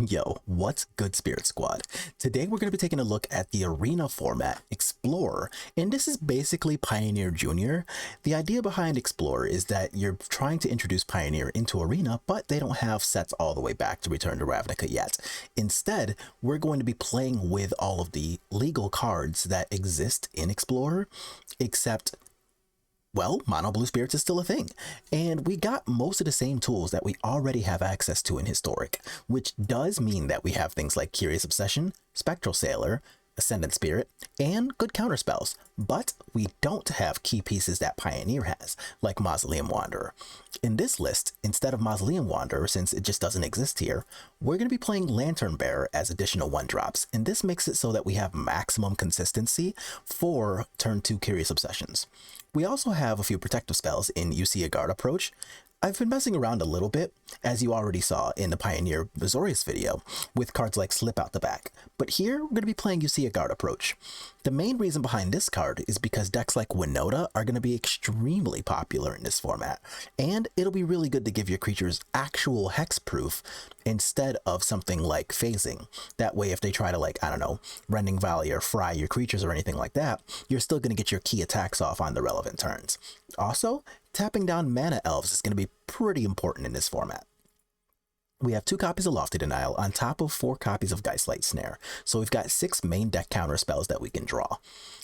Yo, what's good, Spirit Squad? Today we're going to be taking a look at the arena format, Explorer, and this is basically Pioneer Junior. The idea behind Explorer is that you're trying to introduce Pioneer into arena, but they don't have sets all the way back to Return to Ravnica yet. Instead, we're going to be playing with all of the legal cards that exist in Explorer, except well, Mono Blue Spirits is still a thing, and we got most of the same tools that we already have access to in Historic, which does mean that we have things like Curious Obsession, Spectral Sailor, Ascendant Spirit, and good counterspells, but we don't have key pieces that Pioneer has, like Mausoleum Wanderer. In this list, instead of Mausoleum Wanderer, since it just doesn't exist here, we're going to be playing Lantern Bearer as additional 1-drops, and this makes it so that we have maximum consistency for turn 2 Curious Obsessions. We also have a few protective spells in You See a Guard Approach. I've been messing around a little bit, as you already saw in the Pioneer Azorius video, with cards like Slip Out the Back. But here, we're going to be playing You See a Guard Approach. The main reason behind this card is because decks like Winota are going to be extremely popular in this format, and it'll be really good to give your creatures actual hexproof instead of something like phasing. That way, if they try to, like, I don't know, Rending Valley or fry your creatures or anything like that, you're still going to get your key attacks off on the relevant turns. Also, tapping down mana elves is going to be pretty important in this format. We have 2 copies of Lofty Denial on top of 4 copies of Geistlight Snare, so we've got 6 main deck counter spells that we can draw.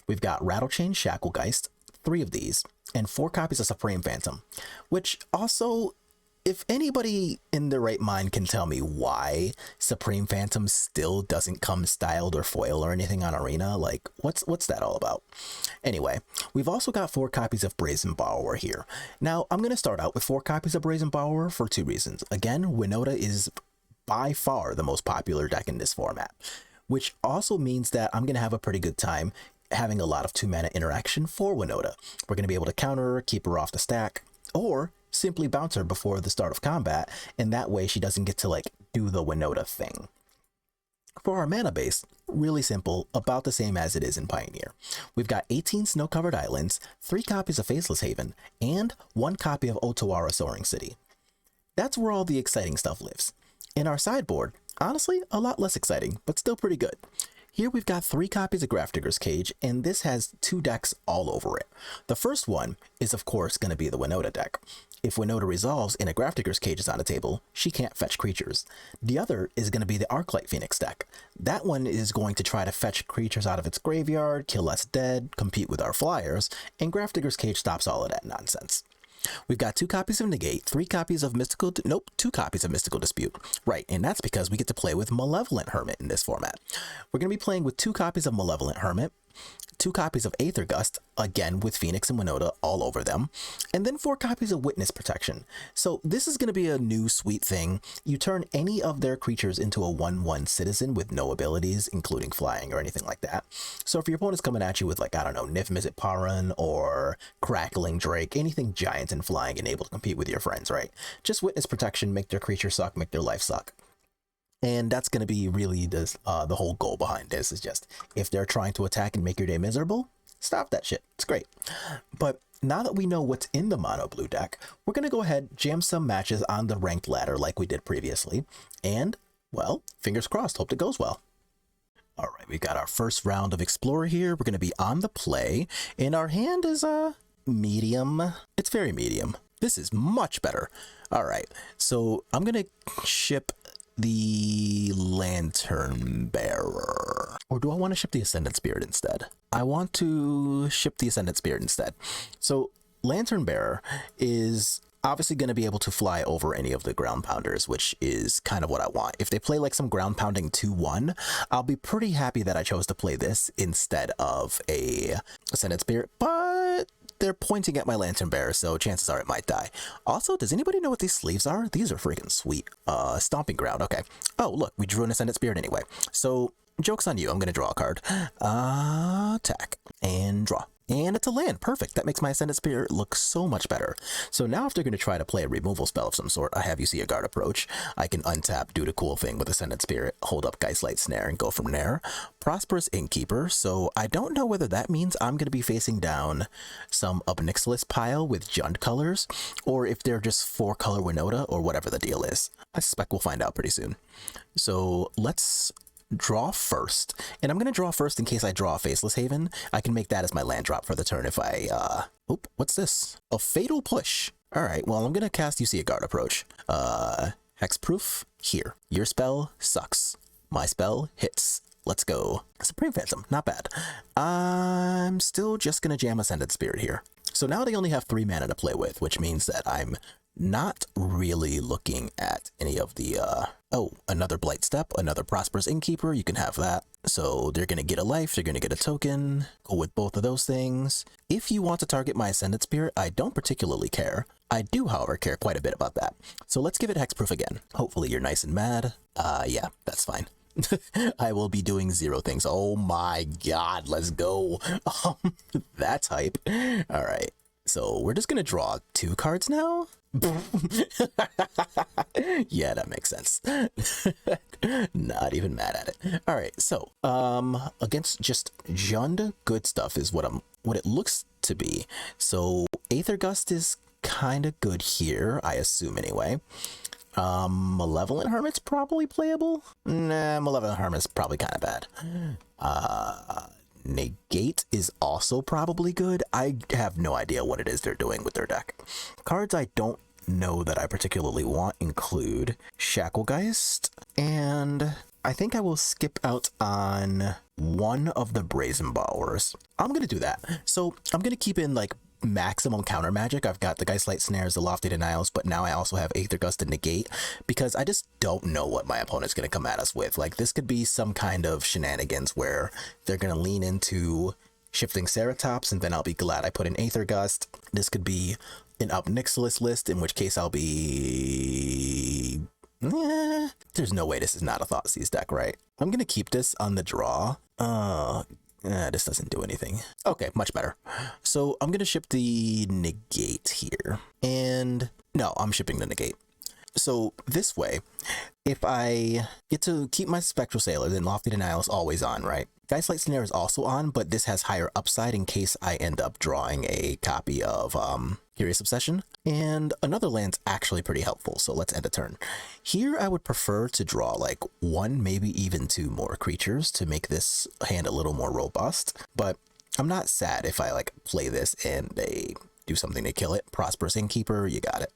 We've got Rattlechain Shacklegeist, 3 of these, and 4 copies of Supreme Phantom, which also, if anybody in their right mind can tell me why Supreme Phantom still doesn't come styled or foil or anything on Arena, like, what's that all about? Anyway, we've also got 4 copies of Brazen Borrower here. Now, I'm going to start out with 4 copies of Brazen Borrower for 2 reasons. Again, Winota is by far the most popular deck in this format, which also means that I'm going to have a pretty good time having a lot of 2-mana interaction for Winota. We're going to be able to counter her, keep her off the stack, or simply bounce her before the start of combat, and that way she doesn't get to, like, do the Winota thing. For our mana base, really simple, about the same as it is in Pioneer. We've got 18 Snow-Covered Islands, 3 copies of Faceless Haven, and 1 copy of Otawara Soaring City. That's where all the exciting stuff lives. In our sideboard, honestly, a lot less exciting, but still pretty good. Here we've got 3 copies of Grafdigger's Cage, and this has 2 decks all over it. The first one is, of course, going to be the Winota deck. If Winota resolves and a Grafdigger's Cage is on the table, she can't fetch creatures. The other is going to be the Arclight Phoenix deck. That one is going to try to fetch creatures out of its graveyard, kill less dead, compete with our flyers, and Grafdigger's Cage stops all of that nonsense. We've got 2 copies of Negate, 2 copies of Mystical Dispute. Right, and that's because we get to play with Malevolent Hermit in this format. We're going to be playing with 2 copies of Malevolent Hermit, 2 copies of Aether Gust, again with Phoenix and Winota all over them, and then 4 copies of Witness Protection. So this is going to be a new sweet thing. You turn any of their creatures into a 1/1 citizen with no abilities, including flying or anything like that. So if your opponent's coming at you with, like, I don't know, Nifmizzet Paran or Crackling Drake, anything giant and flying and able to compete with your friends, right? Just Witness Protection, make their creature suck, make their life suck. And that's going to be really the whole goal behind this, is just, if they're trying to attack and make your day miserable, stop that shit. It's great. But now that we know what's in the mono blue deck, we're going to go ahead, jam some matches on the ranked ladder like we did previously. And, well, fingers crossed, hope it goes well. All right, we got our first round of Explorer here. We're going to be on the play, and our hand is medium. It's very medium. This is much better. All right, so I'm going to ship the Lantern Bearer. Or do I want to ship the Ascendant Spirit instead? I want to ship the Ascendant Spirit instead. So Lantern Bearer is obviously going to be able to fly over any of the ground pounders, which is kind of what I want. If they play like some ground pounding 2/1, I'll be pretty happy that I chose to play this instead of a Ascendant Spirit, but they're pointing at my Lantern Bearer, so chances are it might die. Also, does anybody know what these sleeves are? These are freaking sweet. Stomping Ground, okay. Oh, look, we drew an Ascendant Spirit anyway. So, joke's on you, I'm going to draw a card. Attack. And draw. And it's a land. Perfect. That makes my Ascended Spirit look so much better. So now if they're going to try to play a removal spell of some sort, I have You See a Guard approach. I can untap, do the cool thing with Ascended Spirit, hold up Geistlight Snare, and go from there. Prosperous Innkeeper. So I don't know whether that means I'm going to be facing down some Obnixilis pile with Jund colors, or if they're just 4-color Winota, or whatever the deal is. I suspect we'll find out pretty soon. So let's draw first, and I'm going to draw first in case I draw a Faceless Haven. I can make that as my land drop for the turn if I, oop, what's this? A Fatal Push. All right, well, I'm going to cast You See a Guard approach. Hexproof, here. Your spell sucks. My spell hits. Let's go. Supreme Phantom, not bad. I'm still just going to jam Ascended Spirit here. So now they only have 3 mana to play with, which means that I'm not really looking at any of the, oh, another Blight Step, another Prosperous Innkeeper, you can have that. So they're going to get a life, they're going to get a token, go with both of those things. If you want to target my Ascended Spirit, I don't particularly care. I do, however, care quite a bit about that. So let's give it Hexproof again. Hopefully you're nice and mad. Yeah, that's fine. I will be doing 0 things. Oh my god, let's go. That type. All right. So we're just going to draw 2 cards now? Yeah, that makes sense. Not even mad at it. All right, so against just Jund, good stuff is what it looks to be. So Aether Gust is kind of good here, I assume anyway. Malevolent Hermit's probably playable. Nah, Malevolent Hermit's probably kind of bad. Negate is also probably good. I have no idea what it is they're doing with their deck. Cards I don't know that I particularly want include Shacklegeist, and I think I will skip out on one of the Brazen Bowers. I'm gonna do that. So I'm gonna keep in like maximum counter magic. I've got the Geistlight Snares, the Lofty Denials, but now I also have Aether Gust and Negate because I just don't know what my opponent's going to come at us with. Like, this could be some kind of shenanigans where they're going to lean into Shifting Ceratops, and then I'll be glad I put in Aether Gust. This could be an Obnixilis list, in which case I'll be... there's no way this is not a Thoughtseize deck, right? I'm going to keep this on the draw. This doesn't do anything. Okay, much better. So I'm going to ship the Negate here. And no, I'm shipping the Negate. So this way, if I get to keep my Spectral Sailor, then Lofty Denial is always on, right? Geistlight Snare is also on, but this has higher upside in case I end up drawing a copy of Curious Obsession. And another land's actually pretty helpful, so let's end a turn. Here I would prefer to draw like 1, maybe even 2 more creatures to make this hand a little more robust, but I'm not sad if I like play this and they do something to kill it. Prosperous Innkeeper, you got it.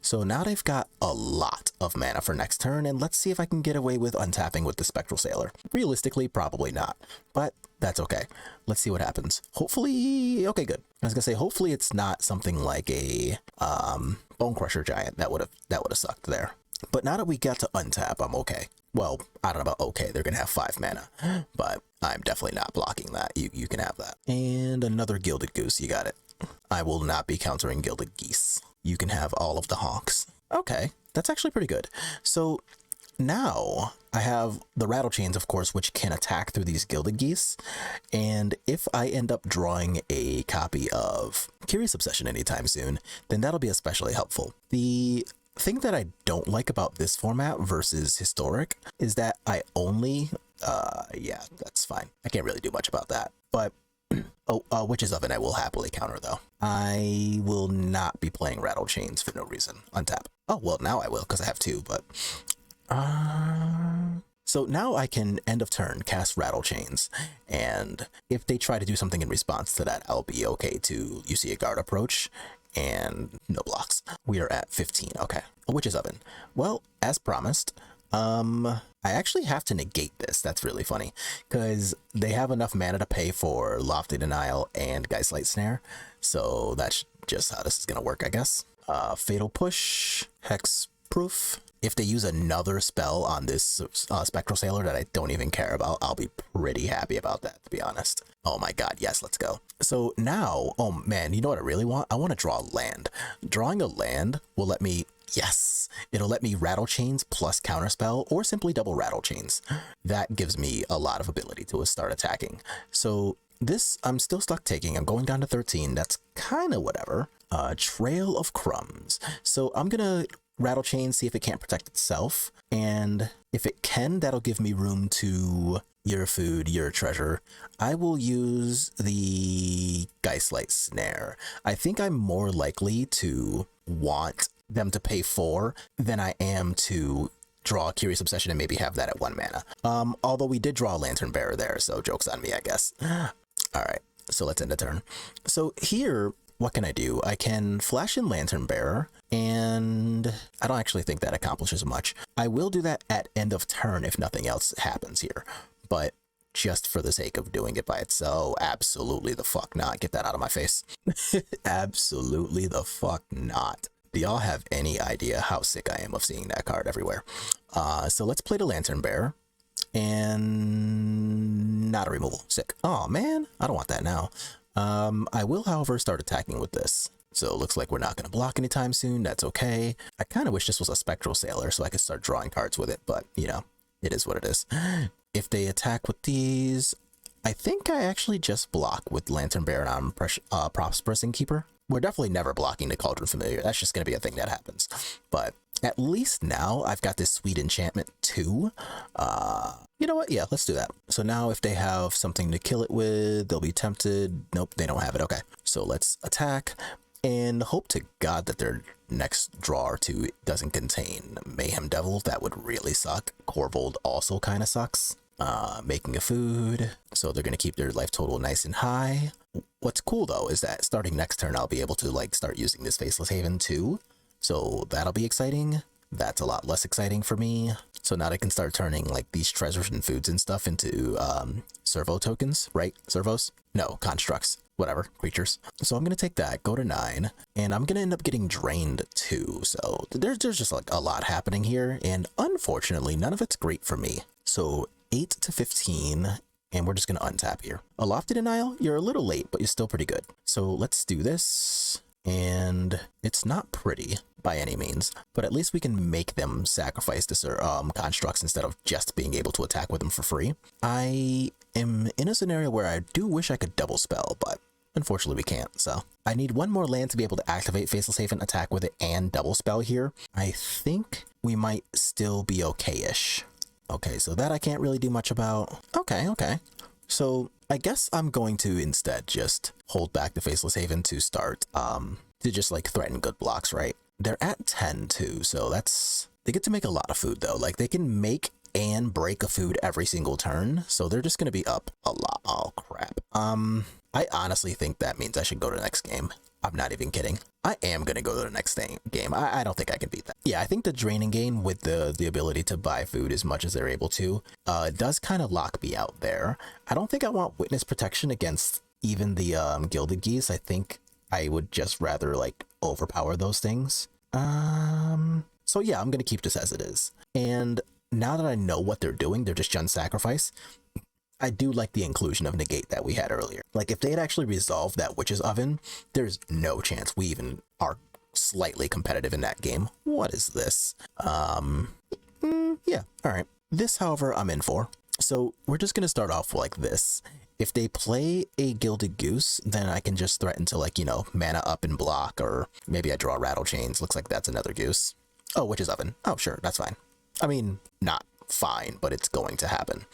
So now they've got a lot of mana for next turn, and let's see if I can get away with untapping with the Spectral Sailor. Realistically, probably not, but that's okay. Let's see what happens. Hopefully, okay, good. I was gonna say, hopefully it's not something like a Bone Crusher Giant. That would have sucked there. But now that we got to untap, I'm okay. Well, I don't know about okay, they're gonna have 5 mana, but I'm definitely not blocking that. You can have that. And another Gilded Goose, you got it. I will not be countering Gilded Geese. You can have all of the honks. Okay, that's actually pretty good. So now I have the Rattle Chains, of course, which can attack through these Gilded Geese. And if I end up drawing a copy of Curious Obsession anytime soon, then that'll be especially helpful. The thing that I don't like about this format versus Historic is that I only, yeah, that's fine. I can't really do much about that. But Witch's Oven I will happily counter, though. I will not be playing Rattle Chains for no reason. Untap. Oh, well, now I will, because I have 2, but... So now I can, end of turn, cast Rattle Chains, and if they try to do something in response to that, I'll be okay to You See a Guard approach, and no blocks. We are at 15, okay. Witch's Oven. Well, as promised, I actually have to negate this. That's really funny, because they have enough mana to pay for Lofty Denial and Geistlight Snare, so that's just how this is going to work, I guess. Fatal Push, Hexproof. If they use another spell on this Spectral Sailor that I don't even care about, I'll be pretty happy about that, to be honest. Oh my god, yes, let's go. So now, oh man, you know what I really want? I want to draw a land. Drawing a land will let me... Yes, it'll let me Rattle Chains plus Counterspell, or simply double Rattle Chains. That gives me a lot of ability to start attacking. So this I'm still stuck taking. I'm going down to 13. That's kind of whatever. Trail of Crumbs. So I'm gonna rattle chain, see if it can't protect itself, and if it can, that'll give me room to your food, your treasure. I will use the Geistlight Snare. I think I'm more likely to want them to pay 4 than I am to draw a Curious Obsession and maybe have that at 1 mana. Although we did draw a Lantern Bearer there, so joke's on me, I guess. All right, so let's end the turn. So here, what can I do? I can flash in Lantern Bearer, and I don't actually think that accomplishes much. I will do that at end of turn if nothing else happens here, but just for the sake of doing it by itself, absolutely the fuck not. Get that out of my face. Absolutely the fuck not. Do y'all have any idea how sick I am of seeing that card everywhere? So let's play the Lantern Bearer, and not a removal. Sick. Oh man, I don't want that now. I will, however, start attacking with this. So it looks like we're not going to block anytime soon. That's okay. I kind of wish this was a Spectral Sailor so I could start drawing cards with it, but you know, it is what it is. If they attack with these, I think I actually just block with Lantern Bearer and I'm Prosperous Keeper. We're definitely never blocking the Cauldron Familiar. That's just going to be a thing that happens. But at least now I've got this sweet enchantment too. You know what? Yeah, let's do that. So now if they have something to kill it with, they'll be tempted. Nope, they don't have it. Okay, so let's attack and hope to God that their next draw or two doesn't contain Mayhem Devil. That would really suck. Corvold also kind of sucks. Making a food, so they're going to keep their life total nice and high. What's cool though is that starting next turn I'll be able to like start using this Faceless Haven too, so that'll be exciting. That's a lot less exciting for me. So now I can start turning like these treasures and foods and stuff into servo tokens, right? Servos? No, constructs, whatever, creatures. So I'm going to take that, go to 9, and I'm going to end up getting drained too. So there's just like a lot happening here, and unfortunately none of it's great for me. So 8 to 15, and we're just going to untap here. A Lofty Denial, you're a little late, but you're still pretty good. So let's do this, and it's not pretty by any means, but at least we can make them sacrifice the constructs instead of just being able to attack with them for free. I am in a scenario where I do wish I could double spell, but unfortunately we can't. So I need 1 more land to be able to activate Faceless Haven, attack with it, and double spell here. I think we might still be okay-ish. Okay, so that I can't really do much about. Okay. So I guess I'm going to instead just hold back the Faceless Haven to start, to just like threaten good blocks, right? They're at 10 too, so they get to make a lot of food though. Like they can make and break a food every single turn, so they're just gonna be up a lot. Oh crap. I honestly think that means I should go to the next game. I'm not even kidding. I am going to go to the next game. I don't think I can beat that. Yeah, I think the Draining Game with the ability to buy food as much as they're able to does kind of lock me out there. I don't think I want Witness Protection against even the Gilded Geese. I think I would just rather like overpower those things. So yeah, I'm going to keep this as it is. And now that I know what they're doing, they're just Jund Sacrifice. I do like the inclusion of Negate that we had earlier. Like if they had actually resolved that Witch's Oven, there's no chance we even are slightly competitive in that game. What is this? Yeah, all right. This, however, I'm in for. So we're just going to start off like this. If they play a Gilded Goose, then I can just threaten to like, you know, mana up and block, or maybe I draw Rattle Chains. Looks like that's another goose. Oh, Witch's Oven. Oh, sure, that's fine. I mean, not fine, but it's going to happen.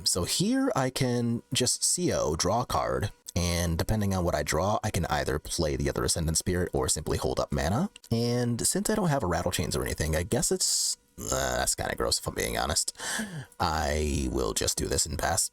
So here I can just CO, draw a card, and depending on what I draw, I can either play the other Ascendant Spirit or simply hold up mana. And since I don't have a Rattle Chains or anything, I guess it's that's kind of gross if I'm being honest. I will just do this and pass.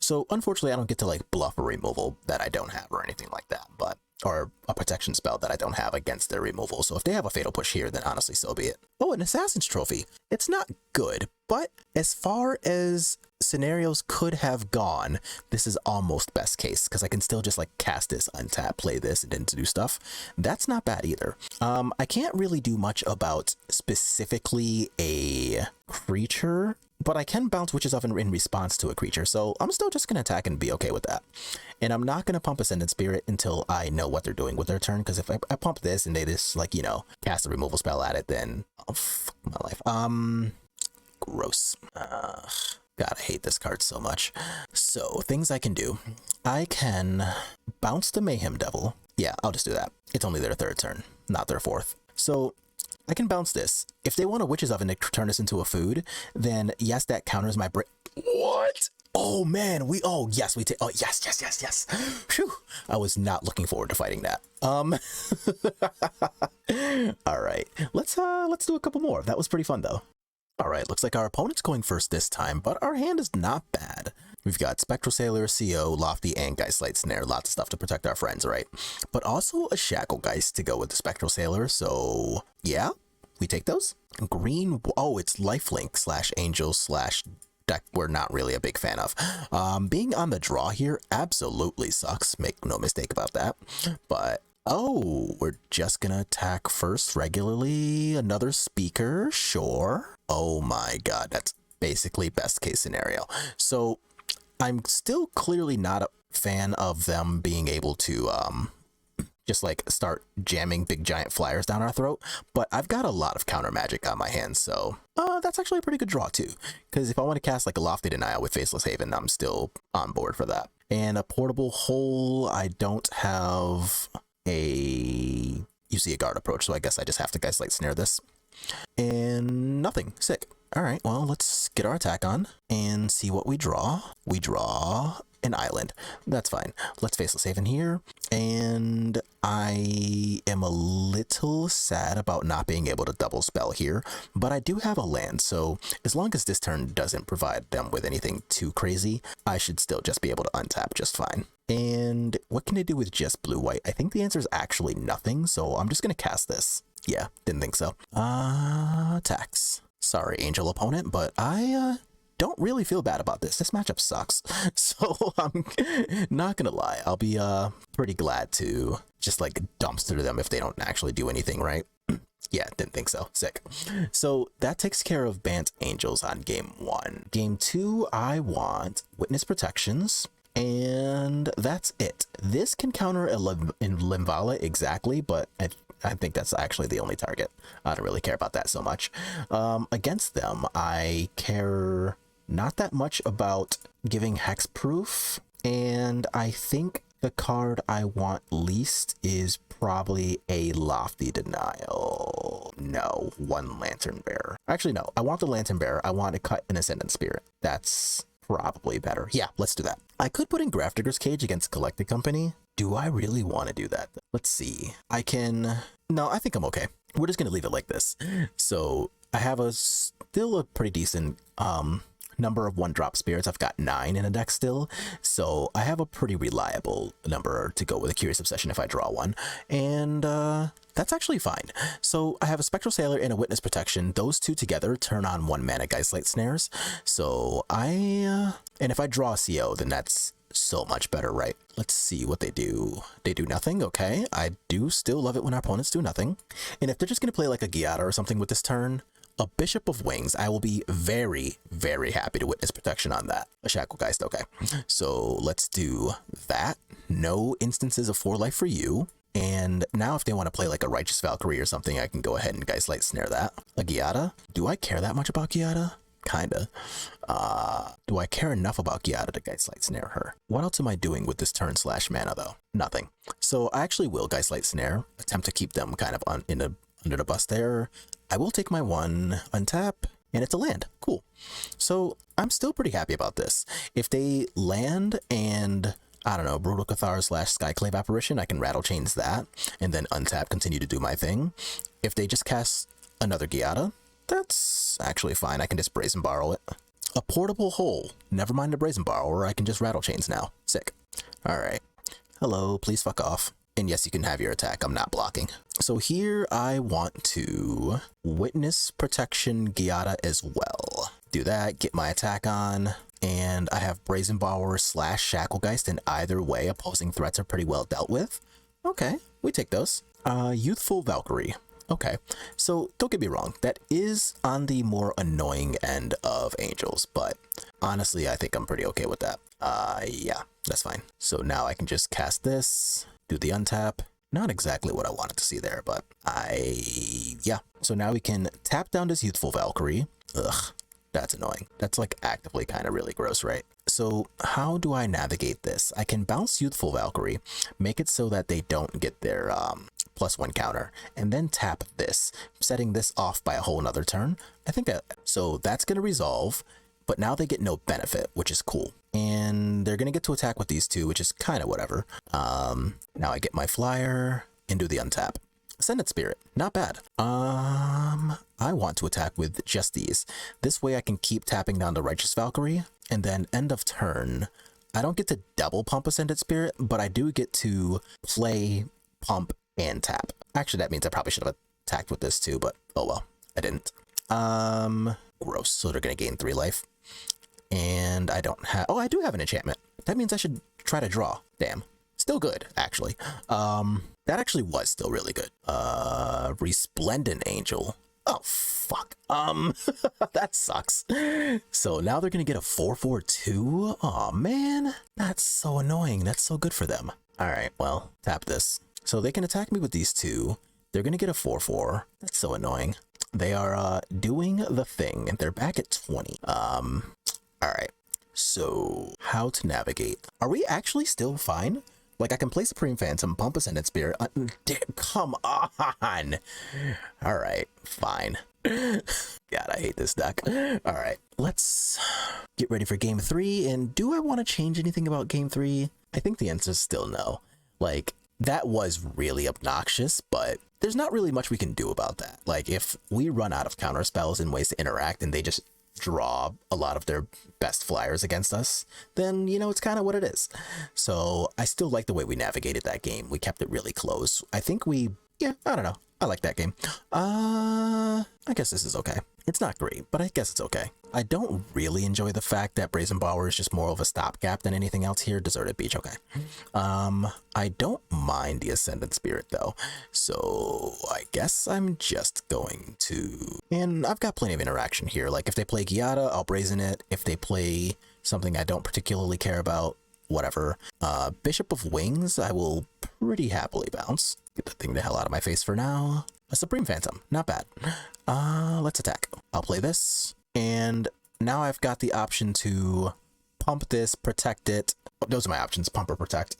So unfortunately I don't get to like bluff a removal that I don't have or anything like that, but or a protection spell that I don't have against their removal. So if they have a Fatal Push here, then honestly, so be it. Oh, an Assassin's Trophy. It's not good, but as far as scenarios could have gone, this is almost best case, because I can still just like cast this, untap, play this, and then to do stuff. That's not bad either. I can't really do much about specifically a creature, but I can bounce Witch's Oven in response to a creature, so I'm still just going to attack and be okay with that. And I'm not going to pump Ascendant Spirit until I know what they're doing with their turn, because if I pump this and they just, like, you know, cast a removal spell at it, then, oh, fuck my life. Gross. God, I hate this card so much. So, things I can do. I can bounce the Mayhem Devil. Yeah, I'll just do that. It's only their third turn, not their fourth. So, I can bounce this. If they want a Witch's Oven to turn this into a food, then yes, that counters my What? Oh man, yes, we take, oh yes, yes, yes, yes. Phew, I was not looking forward to fighting that. All right, let's do a couple more. That was pretty fun though. All right, looks like our opponent's going first this time, but our hand is not bad. We've got Spectral Sailor, CO, Lofty, and Geistlight Snare. Lots of stuff to protect our friends, right? But also a Shacklegeist to go with the Spectral Sailor, so yeah, we take those. Green, oh, it's Lifelink / Angel / deck we're not really a big fan of. Being on the draw here absolutely sucks, make no mistake about that. But oh, we're just gonna attack first regularly. Another speaker, sure. Oh my god, that's basically best case scenario. So I'm still clearly not a fan of them being able to just like start jamming big giant flyers down our throat, but I've got a lot of counter magic on my hands, so that's actually a pretty good draw too, because if I want to cast like a Lofty Denial with Faceless Haven, I'm still on board for that. And a Portable Hole, I don't have a UC a guard approach, so I guess I just have to Geistlight Snare this. And nothing. Sick. All right, well, let's get our attack on and see what we draw. We draw an island. That's fine. Let's Faceless Haven here. And I am a little sad about not being able to double spell here, but I do have a land, so as long as this turn doesn't provide them with anything too crazy, I should still just be able to untap just fine. And what can I do with just blue-white? I think the answer is actually nothing, so I'm just going to cast this. Yeah, didn't think so. Attacks. Sorry, Angel opponent, but I don't really feel bad about this. This matchup sucks. So I'm not gonna lie, I'll be pretty glad to just like dumpster them if they don't actually do anything, right? Yeah, didn't think so. Sick. So that takes care of Bant Angels on game 1. Game 2, I want Witness Protections, and that's it. This can counter in Limvala exactly, but I think that's actually the only target. I don't really care about that so much. Against them, I care not that much about giving hexproof, and I think the card I want least is probably a Lofty Denial. No, one Lantern Bearer. Actually, no, I want the Lantern Bearer. I want to cut an Ascendant Spirit. That's probably better. Yeah, let's do that. I could put in Grafdigger's Cage against Collected Company. Do I really want to do that? Let's see. I can... No, I think I'm okay. We're just going to leave it like this. So I have still a pretty decent number of 1-drop spirits. I've got 9 in a deck still. So I have a pretty reliable number to go with a Curious Obsession if I draw one. And that's actually fine. So I have a Spectral Sailor and a Witness Protection. Those two together turn on 1 mana Geistlight Snares. So and if I draw a CO, then that's so much better, right? Let's see what they do. They do nothing. Okay, I do still love it when our opponents do nothing. And if they're just gonna play like a Giada or something with this turn, a Bishop of Wings, I will be very, very happy to Witness Protection on that. A Shacklegeist, okay. So let's do that. No instances of 4 life for you. And now if they want to play like a Righteous Valkyrie or something, I can go ahead and Geistlight Snare that. A Giada? Do I care that much about Giada? Kinda. Do I care enough about Giada to Geistlight Snare her? What else am I doing with this turn / mana though? Nothing. So I actually will Geistlight Snare, attempt to keep them kind of under the bus there. I will take my 1, untap, and it's a land. Cool. So I'm still pretty happy about this. If they land and, I don't know, Brutal Cathar / Skyclave Apparition, I can Rattle Chains that, and then untap, continue to do my thing. If they just cast another Giada, that's actually fine. I can just Brazen Borrow it. A Portable Hole. Never mind the Brazen Borrower, I can just Rattle Chains now. Sick. Alright. Hello, please fuck off. And yes, you can have your attack. I'm not blocking. So here I want to Witness Protection Giada as well. Do that, get my attack on, and I have Brazen Borrower / Shacklegeist, and either way, opposing threats are pretty well dealt with. Okay, we take those. Youthful Valkyrie. Okay, so don't get me wrong, that is on the more annoying end of Angels, but honestly, I think I'm pretty okay with that. Yeah, that's fine. So now I can just cast this, do the untap. Not exactly what I wanted to see there, but yeah. So now we can tap down this Youthful Valkyrie. Ugh, That's annoying. That's like actively kind of really gross, right? So how do I navigate this? I can bounce Youthful Valkyrie, make it so that they don't get their +1 counter, and then tap this, setting this off by a whole nother turn. I think so that's going to resolve, but now they get no benefit, which is cool. And they're going to get to attack with these two, which is kind of whatever. Now I get my flyer and do the untap. Ascendant Spirit, not bad. I want to attack with just these. This way I can keep tapping down the Righteous Valkyrie, and then end of turn, I don't get to double pump Ascendant Spirit, but I do get to play, pump, and tap. Actually, that means I probably should have attacked with this too, but oh well, I didn't. Gross. So they're gonna gain 3 life. And I don't have, oh, I do have an enchantment. That means I should try to draw. Damn. Still good, actually. That actually was still really good. Resplendent Angel. Oh, fuck. That sucks. So now they're gonna get a 4/4/2. Oh man, that's so annoying. That's so good for them. All right, well, tap this. So they can attack me with these two. They're gonna get a 4/4. That's so annoying. They are doing the thing, and they're back at 20. All right. So how to navigate? Are we actually still fine? Like, I can play Supreme Phantom, pump Ascendant Spirit. Come on. All right, fine. God, I hate this deck. All right, let's get ready for game 3. And do I want to change anything about game 3? I think the answer is still no. Like, that was really obnoxious, but there's not really much we can do about that. Like, if we run out of counter spells and ways to interact and they just draw a lot of their best flyers against us, then, you know, it's kind of what it is. So I still like the way we navigated that game. We kept it really close. I think yeah, I don't know. I like that game. I guess this is okay. It's not great, but I guess it's okay. I don't really enjoy the fact that Brazen Bower is just more of a stopgap than anything else here. Deserted Beach, okay. I don't mind the Ascendant Spirit though, so I guess I'm just going to... And I've got plenty of interaction here. Like, if they play Giada, I'll Brazen it. If they play something I don't particularly care about, whatever. Bishop of Wings, I will pretty happily bounce. Get the thing the hell out of my face for now. A Supreme Phantom, not bad. Let's attack. I'll play this, and now I've got the option to pump this, protect it. Those are my options, pump or protect.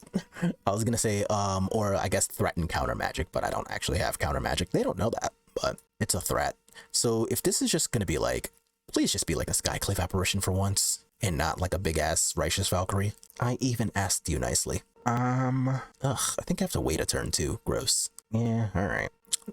I was gonna say, or I guess threaten counter magic, but I don't actually have counter magic. They don't know that, but it's a threat. So if this is just gonna be like, please just be like a Skyclave Apparition for once, and not like a big ass Righteous Valkyrie. I even asked you nicely. I think I have to wait a turn too. Gross. Yeah, all right.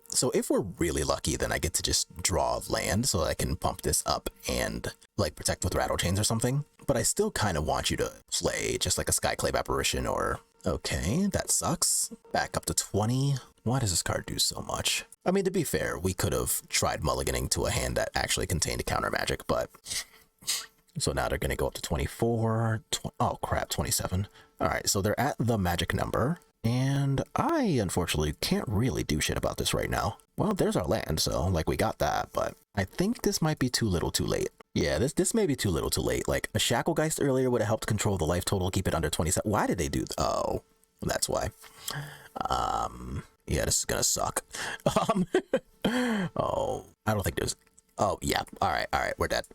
So if we're really lucky, then I get to just draw land so that I can pump this up and like protect with Rattle Chains or something. But I still kind of want you to play just like a Skyclave Apparition or... Okay, that sucks. Back up to 20. Why does this card do so much? I mean, to be fair, we could have tried mulliganing to a hand that actually contained a counter magic, but... So now they're going to go up to 24. Oh crap, 27. All right, so they're at the magic number. And I, unfortunately, can't really do shit about this right now. Well, there's our land, so, like, we got that, but I think this might be too little too late. Yeah, this may be too little too late. Like, a Shacklegeist earlier would have helped control the life total, keep it under 27. Why did they do that? Oh, that's why. Yeah, this is gonna suck. Oh, I don't think there's... Oh, yeah, all right, we're dead.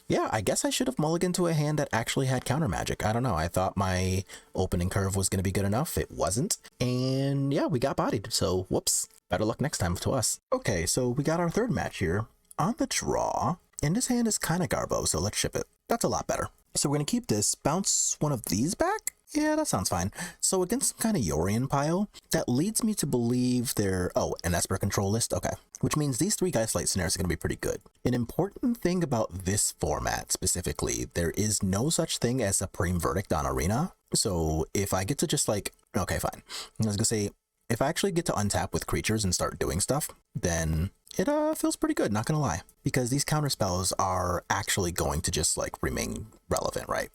Yeah, I guess I should have mulliganed to a hand that actually had counter magic. I don't know. I thought my opening curve was going to be good enough. It wasn't. And yeah, we got bodied. So whoops. Better luck next time to us. Okay, so we got our third match here on the draw. And this hand is kind of garbo, so let's ship it. That's a lot better. So we're going to keep this. Bounce one of these back? Yeah, that sounds fine. So against some kind of Yorion pile, that leads me to believe they're... Oh, an Esper control list? Okay. Which means these 3 Geistlight Snares are going to be pretty good. An important thing about this format specifically, there is no such thing as Supreme Verdict on Arena. So if I get to just like... Okay, fine. I was going to say, if I actually get to untap with creatures and start doing stuff, then it feels pretty good, not going to lie. Because these counter spells are actually going to just like remain relevant, right?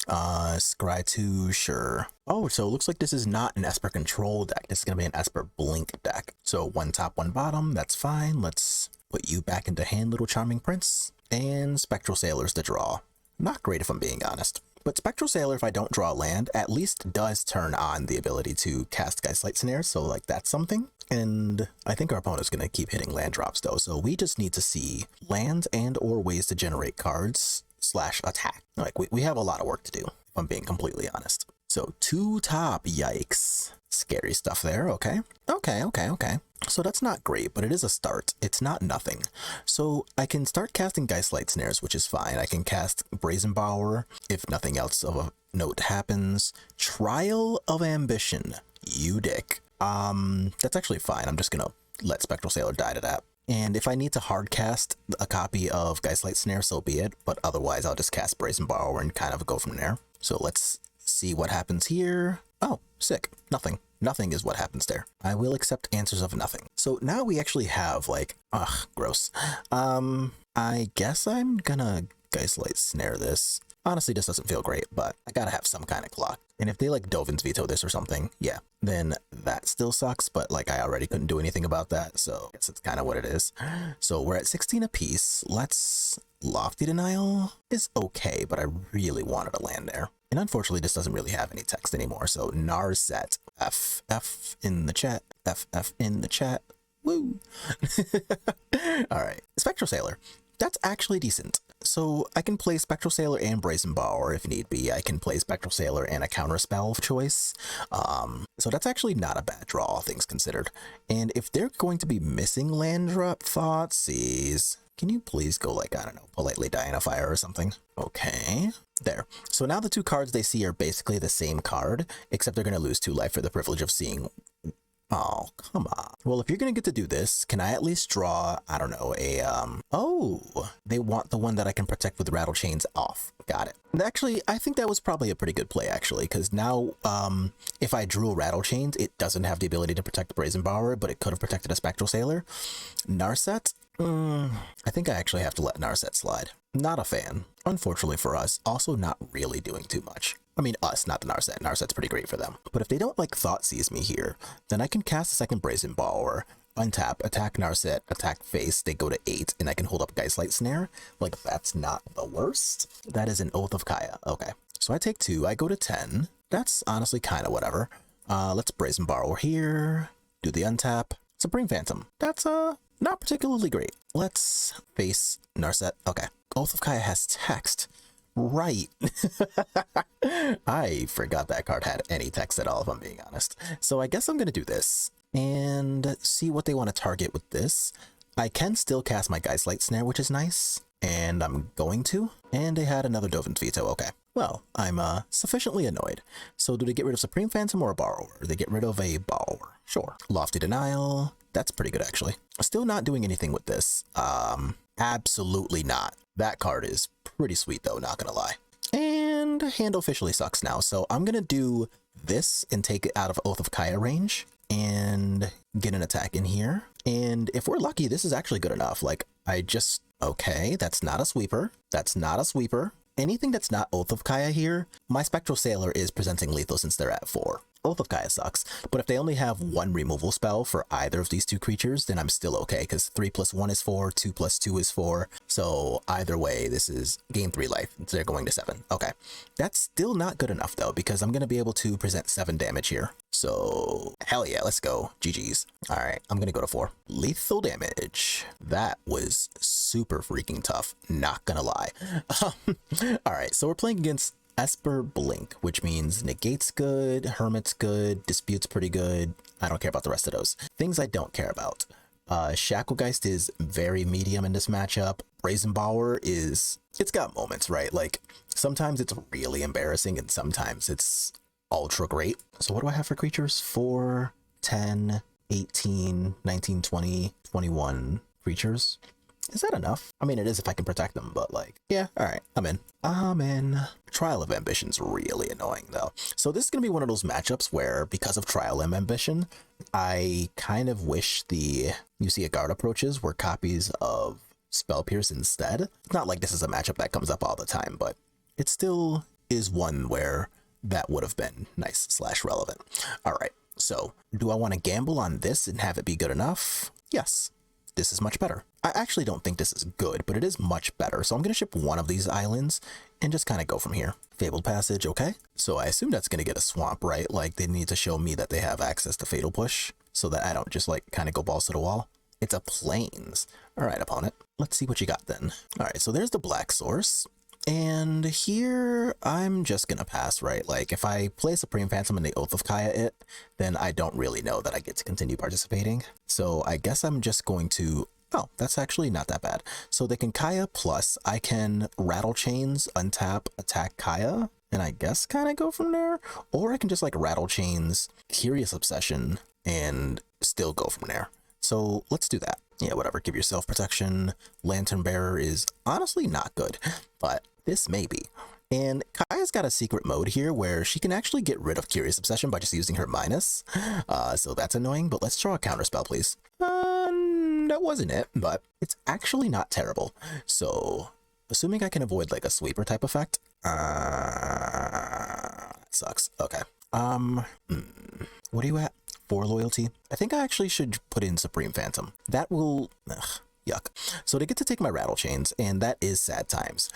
Scry 2, sure. Oh, so it looks like this is not an Esper control deck. This is going to be an Esper blink deck. So 1 top, 1 bottom, that's fine. Let's put you back into hand, little charming prince. And Spectral Sailor's the draw. Not great if I'm being honest. But Spectral Sailor, if I don't draw land, at least does turn on the ability to cast Geistlight Snares, so like that's something. And I think our opponent's going to keep hitting land drops though, so we just need to see lands and or ways to generate cards / attack. Like we have a lot of work to do, if I'm being completely honest. So 2 top, yikes. Scary stuff there, okay. Okay. So that's not great, but it is a start. It's not nothing. So I can start casting Geistlight Snares, which is fine. I can cast Brazen Bower if nothing else of a note happens. Trial of Ambition, you dick. That's actually fine. I'm just gonna let Spectral Sailor die to that. And if I need to hard cast a copy of Geistlight Snare, so be it. But otherwise, I'll just cast Brazen Bower and kind of go from there. So let's see what happens here. Oh, sick. Nothing. Nothing is what happens there. I will accept answers of nothing. So now we actually have like, ugh, gross. I guess I'm gonna Geistlight Snare this. Honestly, this doesn't feel great, but I gotta have some kind of clock. And if they like Dovin's Veto this or something, yeah, then that still sucks, but like I already couldn't do anything about that, so I guess it's kind of what it is. So we're at 16 apiece. Let's... Lofty Denial is okay, but I really wanted to land there. And unfortunately, this doesn't really have any text anymore, so Narset. F in the chat. F in the chat. Woo! Alright, Spectral Sailor. That's actually decent. So I can play Spectral Sailor and Brazen Bower if need be. I can play Spectral Sailor and a counterspell of choice. So that's actually not a bad draw, all things considered. And if they're going to be missing land drop, Thoughtseize, can you please go like, I don't know, Politely Die in a Fire or something? Okay, there. So now the 2 cards they see are basically the same card, except they're going to lose 2 life for the privilege of seeing... Oh, come on. Well, if you're going to get to do this, can I at least draw, I don't know, a, oh, they want the one that I can protect with Rattle Chains off. Got it. And actually, I think that was probably a pretty good play, actually, because now, if I drew a Rattle Chains, it doesn't have the ability to protect the Brazen Bower, but it could have protected a Spectral Sailor. Narset? I think I actually have to let Narset slide. Not a fan. Unfortunately for us, also not really doing too much. I mean us, not the Narset. Narset's pretty great for them. But if they don't like Thoughtseize me here, then I can cast a second Brazen Bower, untap, attack Narset, attack face, they go to 8, and I can hold up Geistlight Snare. Like, that's not the worst. That is an Oath of Kaya. Okay. So I take 2, I go to 10. That's honestly kind of whatever. Let's Brazen Bower here, do the untap. Supreme Phantom. That's, not particularly great. Let's face Narset. Okay. Oath of Kaya has text. Right. I forgot that card had any text at all, if I'm being honest. So I guess I'm going to do this and see what they want to target with this. I can still cast my Geistlight Snare, which is nice, and I'm going to. And they had another Dovin's Veto. Okay. Well, I'm sufficiently annoyed. So do they get rid of Supreme Phantom or a Borrower? They get rid of a Borrower. Sure. Lofty Denial. That's pretty good, actually. Still not doing anything with this. Absolutely not. That card is pretty sweet, though, not gonna lie. And hand officially sucks now, so I'm gonna do this and take it out of Oath of Kaya range and get an attack in here. And if we're lucky, this is actually good enough. Like, okay, that's not a sweeper. That's not a sweeper. Anything that's not Oath of Kaya here, my Spectral Sailor is presenting lethal since they're at 4. Oath of Kaya sucks, but if they only have 1 removal spell for either of these 2 creatures, then I'm still okay, because 3 + 1 is 4, 2 + 2 is 4, so either way, this is gain 3 life, they're going to 7. Okay, that's still not good enough though, because I'm going to be able to present 7 damage here. So, hell yeah, let's go. GG's. Alright, I'm going to go to 4. Lethal damage. That was super freaking tough, not gonna lie. Alright, so we're playing against Esper Blink, which means Negate's good, Hermit's good, Dispute's pretty good. I don't care about the rest of those. Things I don't care about. Shacklegeist is very medium in this matchup. Brazen Bower is... It's got moments, right? Like, sometimes it's really embarrassing and sometimes it's ultra great. So what do I have for creatures? 4, 10, 18, 19, 20, 21 creatures. Is that enough? I mean, it is if I can protect them, but like, yeah, all right, I'm in. I'm in. Trial of Ambition's really annoying though. So this is going to be one of those matchups where, because of Trial of Ambition, I kind of wish the You See a Guard approaches were copies of Spell Pierce instead. It's not like this is a matchup that comes up all the time, but it still is one where that would have been nice / relevant. All right, so do I want to gamble on this and have it be good enough? Yes. This is much better. I actually don't think this is good, but it is much better. So I'm going to ship one of these islands and just kind of go from here. Fabled Passage, okay. So I assume that's going to get a swamp, right? Like they need to show me that they have access to Fatal Push. so that I don't just like kind of go balls to the wall. It's a plains. All right, opponent. Let's see what you got then. All right, so there's the black source. And here I'm just gonna pass, right? Like if I play Supreme Phantom and the Oath of Kaya it, then I don't really know that I get to continue participating. So I guess I'm just going to, oh, that's actually not that bad. So they can Kaya plus I can Rattle Chains, untap, attack Kaya, and I guess kind of go from there. Or I can just like Rattle Chains, Curious Obsession, and still go from there. So let's do that. Yeah, whatever, give yourself protection. Lantern Bearer is honestly not good, but this may be. And Kaya's got a secret mode here where she can actually get rid of Curious Obsession by just using her minus. So that's annoying, but let's draw a counterspell, please. That wasn't it, but it's actually not terrible. So, assuming I can avoid like a sweeper type effect. Sucks. Okay. What are you at? 4 loyalty. I think I actually should put in Supreme Phantom. That will... Ugh, yuck. So they get to take my Rattle Chains, and that is sad times.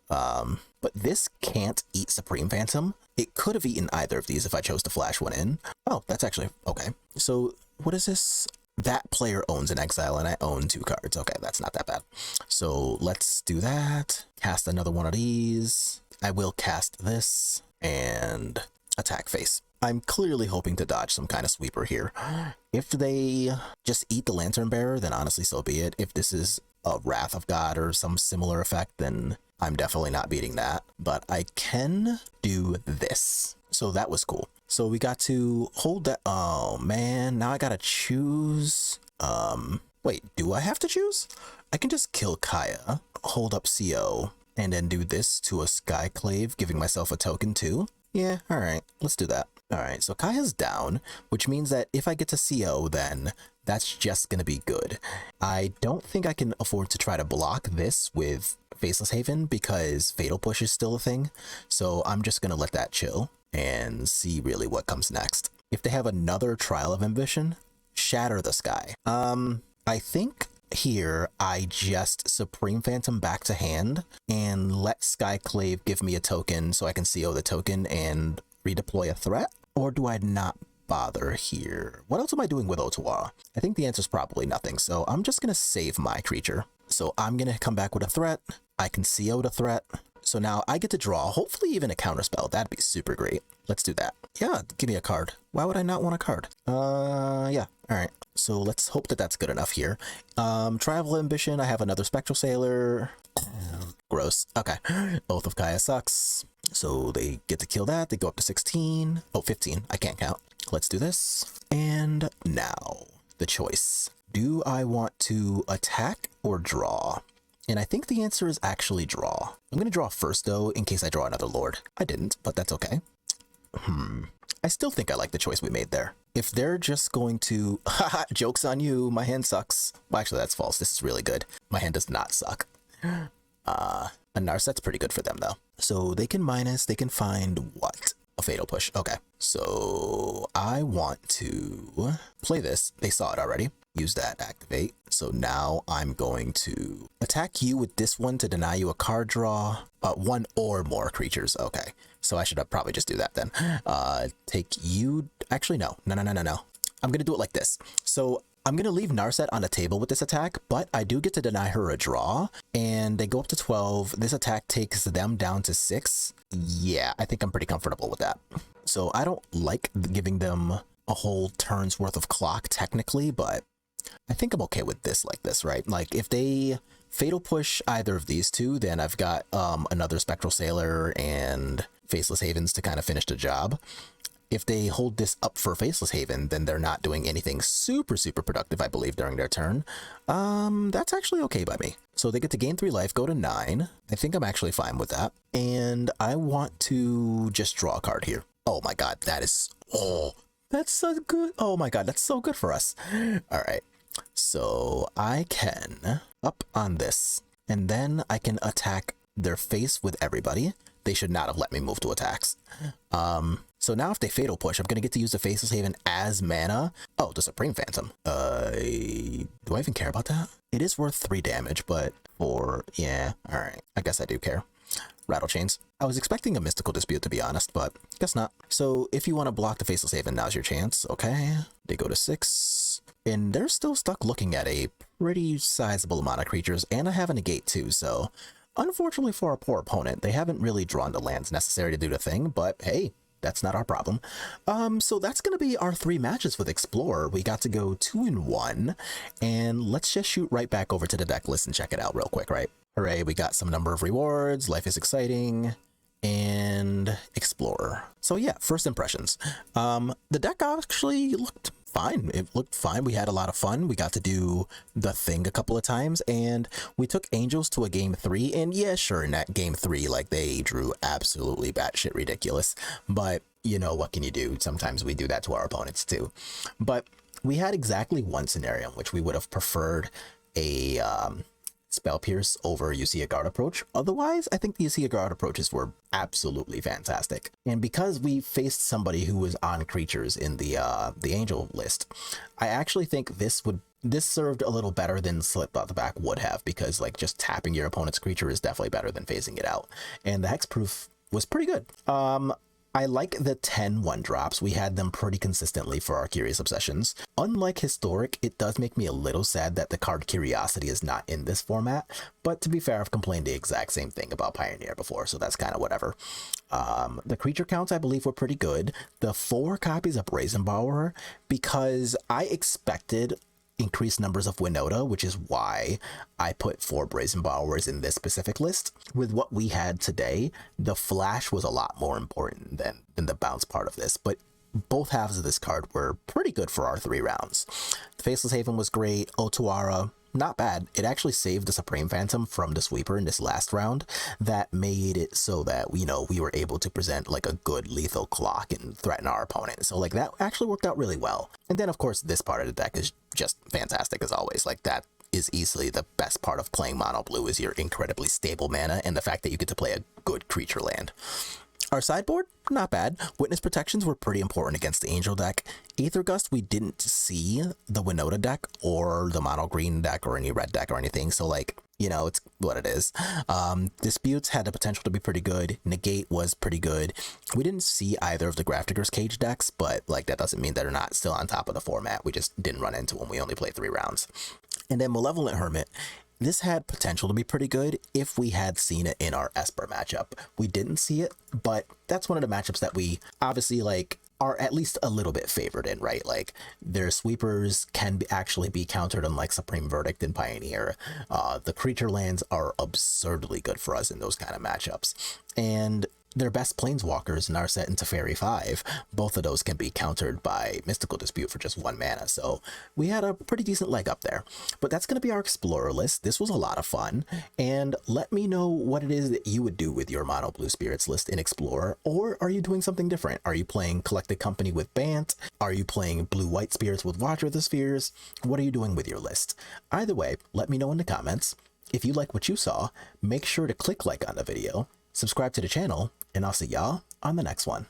But this can't eat Supreme Phantom. It could have eaten either of these if I chose to flash one in. Oh, that's actually... Okay. So what is this? That player owns an exile, and I own 2 cards. Okay, that's not that bad. So let's do that. Cast another one of these. I will cast this, and attack face. I'm clearly hoping to dodge some kind of sweeper here. If they just eat the Lantern Bearer, then honestly, so be it. If this is a Wrath of God or some similar effect, then I'm definitely not beating that. But I can do this. So that was cool. So we got to hold that. Oh, man. Now I got to choose. Wait, do I have to choose? I can just kill Kaya, hold up CO, and then do this to a Skyclave, giving myself a token too. Yeah, all right. Let's do that. All right, so Kaya's down, which means that if I get to CO, then that's just going to be good. I don't think I can afford to try to block this with Faceless Haven because Fatal Push is still a thing. So I'm just going to let that chill and see really what comes next. If they have another Trial of Ambition, Shatter the Sky. I think here I just Supreme Phantom back to hand and let Skyclave give me a token so I can CO the token and redeploy a threat. Or do I not bother here? What else am I doing with Ottawa? I think the answer is probably nothing, so I'm just going to save my creature. So I'm going to come back with a threat. I can CO the threat. So now I get to draw, hopefully even a counterspell. That'd be super great. Let's do that. Yeah, give me a card. Why would I not want a card? Yeah, all right. So let's hope that that's good enough here. Travel Ambition, I have another Spectral Sailor. Gross. Okay. Oath of Kaya sucks. So they get to kill that. They go up to 16. Oh, 15. I can't count. Let's do this. And now the choice. Do I want to attack or draw? And I think the answer is actually draw. I'm going to draw first, though, in case I draw another Lord. I didn't, but that's okay. I still think I like the choice we made there. If they're just going to... Haha, joke's on you. My hand sucks. Well, actually, that's false. This is really good. My hand does not suck. A Narset's pretty good for them, though. So they can minus, they can find what? A Fatal Push. Okay. So I want to play this. They saw it already. Use that, activate. So now I'm going to attack you with this one to deny you a card draw. 1 or more creatures. Okay. So I should probably just do that then. Take you. Actually, no. No. I'm going to do it like this. So I'm going to leave Narset on the table with this attack, but I do get to deny her a draw, and they go up to 12. This attack takes them down to 6. Yeah, I think I'm pretty comfortable with that. So I don't like giving them a whole turn's worth of clock technically, but I think I'm okay with this like this, right? Like if they Fatal Push either of these two, then I've got another Spectral Sailor and Faceless Havens to kind of finish the job. If they hold this up for Faceless Haven, then they're not doing anything super productive, I believe, during their turn. That's actually okay by me. So they get to gain 3 life, go to 9. I think I'm actually fine with that. And I want to just draw a card here. Oh my god, that is... Oh, that's so good. Oh my god, that's so good for us. All right. So I can up on this, and then I can attack their face with everybody. They should not have let me move to attacks. So now if they Fatal Push, I'm going to get to use the Faceless Haven as mana. Oh, the Supreme Phantom. Do I even care about that? It is worth 3 damage, but for... Yeah, alright. I guess I do care. Rattle Chains. I was expecting a Mystical Dispute, to be honest, but guess not. So if you want to block the Faceless Haven, now's your chance. Okay, they go to 6, and they're still stuck looking at a pretty sizable amount of creatures, and I have a negate too, so unfortunately for our poor opponent, they haven't really drawn the lands necessary to do the thing, but hey, that's not our problem. So that's going to be our 3 matches with Explorer. We got to go 2-1, and let's just shoot right back over to the deck list and check it out real quick, right? Hooray, we got some number of rewards, life is exciting, and Explorer. So yeah, first impressions. The deck actually looked fine. It looked fine. We had a lot of fun. We got to do the thing a couple of times, and we took Angels to a game 3, and yeah, sure, in that game 3, like, they drew absolutely batshit ridiculous, but you know, what can you do? Sometimes we do that to our opponents too. But we had exactly one scenario in which we would have preferred a Spell Pierce over You See a Guard approach. Otherwise, I think the You See a Guard approaches were absolutely fantastic. And because we faced somebody who was on creatures in the Angel list, I actually think this served a little better than Slip Out the Back would have, because like just tapping your opponent's creature is definitely better than phasing it out. And the Hexproof was pretty good. I like the 10 1-drops. We had them pretty consistently for our Curious Obsessions. Unlike Historic, it does make me a little sad that the card Curiosity is not in this format, but to be fair, I've complained the exact same thing about Pioneer before, so that's kind of whatever. The creature counts, I believe, were pretty good. The 4 copies of Brazen Borrower, because I expected increased numbers of Winota, which is why I put 4 Brazen Borrowers in this specific list. With what we had today, the flash was a lot more important than the bounce part of this, but both halves of this card were pretty good for our 3 rounds. The Faceless Haven was great. Otawara, not bad. It actually saved the Supreme Phantom from the sweeper in this last round. That made it so that, you know, we were able to present like a good lethal clock and threaten our opponent. So like that actually worked out really well. And then of course this part of the deck is just fantastic as always. Like that is easily the best part of playing mono blue, is your incredibly stable mana and the fact that you get to play a good creature land. Our sideboard, not bad. Witness Protections were pretty important against the Angel deck. Aether Gust, we didn't see the Winota deck or the mono green deck or any red deck or anything, so like, you know, it's what it is. Disputes had the potential to be pretty good. Negate was pretty good. We didn't see either of the Grafdigger's Cage decks, but like that doesn't mean they're not still on top of the format. We just didn't run into them. We only played 3 rounds. And then Malevolent Hermit. This had potential to be pretty good if we had seen it in our Esper matchup. We didn't see it, but that's one of the matchups that we obviously like are at least a little bit favored in, right? Like their sweepers can actually be countered, unlike Supreme Verdict and Pioneer. The creature lands are absurdly good for us in those kind of matchups. And their best planeswalkers, Narset and Teferi 5, both of those can be countered by Mystical Dispute for just 1 mana, so we had a pretty decent leg up there. But that's going to be our Explorer list. This was a lot of fun, and let me know what it is that you would do with your Mono Blue Spirits list in Explorer, or are you doing something different? Are you playing Collected Company with Bant? Are you playing Blue-White Spirits with Watcher of the Spheres? What are you doing with your list? Either way, let me know in the comments. If you like what you saw, make sure to click like on the video, subscribe to the channel, and I'll see y'all on the next one.